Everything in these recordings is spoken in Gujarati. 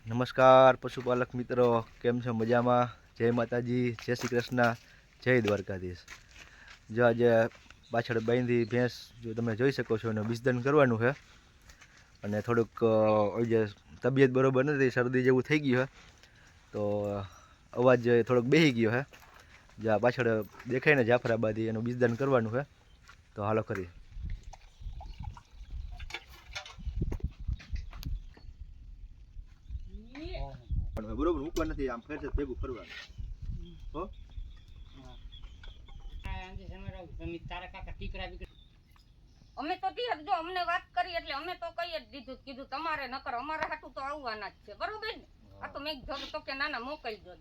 નમસ્કાર પશુપાલક મિત્રો, કેમ છો? મજામાં? જય માતાજી, જય શ્રી કૃષ્ણ, જય દ્વારકાધીશ. જો આજે પાછળ બાંધી ભેંસ જો તમે જોઈ શકો છો એને બીજદાન કરવાનું છે અને થોડુંક જે તબિયત બરોબર નથી, શરદી જેવું થઈ ગયું છે તો અવાજ થોડોક બેસી ગયો છે. જ્યાં પાછળ દેખાય ને જાફરાબાદી એનું બીજદાન કરવાનું છે તો હાલો કરીએ. બરોબર મૂકવા નથી, આમ ફેર ભેગું ફરવાનું. હો અમે તો જો અમને વાત કરી એટલે અમે તો કઈ જ દીધું, કીધું તમારે નકર અમારે હાટું તો આવવાના જ છે, બરોબર ને? આ તો મેં તો કે ના ના મોકલી દો.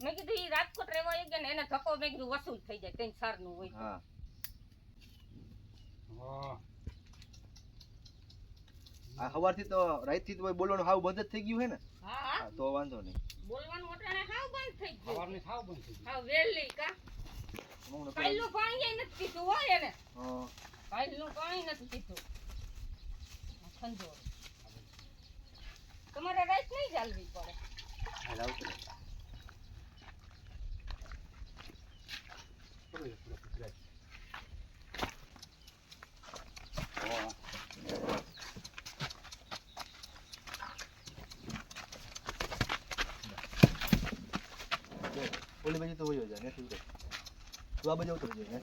મેં કીધું ઈ રાજકોટ રહેવા આવી ગયા ને એને ધક્કો મેં કીધું વસૂલ થઈ જાય, કઈ સાર નું હોય. હા આ સવારથી તો રાતથી તો બોલવાનું હાવ બંધ જ થઈ ગયું છે ને. હા તો વાંધો નહીં. બોલવાનું ઓટાણે હાવ બંધ થઈ ગયું. સવારનું હાવ બંધ થઈ ગયું. હાવ વેલી કા કાઈલું પાણી નથી પીતું હોય એને. હા કાઈલું પાણી નથી પીતું. ખંજોર તમારે રાત નહીં ચાલવી પડે. હાલ આવતો ઓલી બાજુ તો હોય જાય નથી તું આ બાજુ આવતો જાય ને.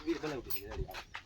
વીર ભલે ઉઠી જાય.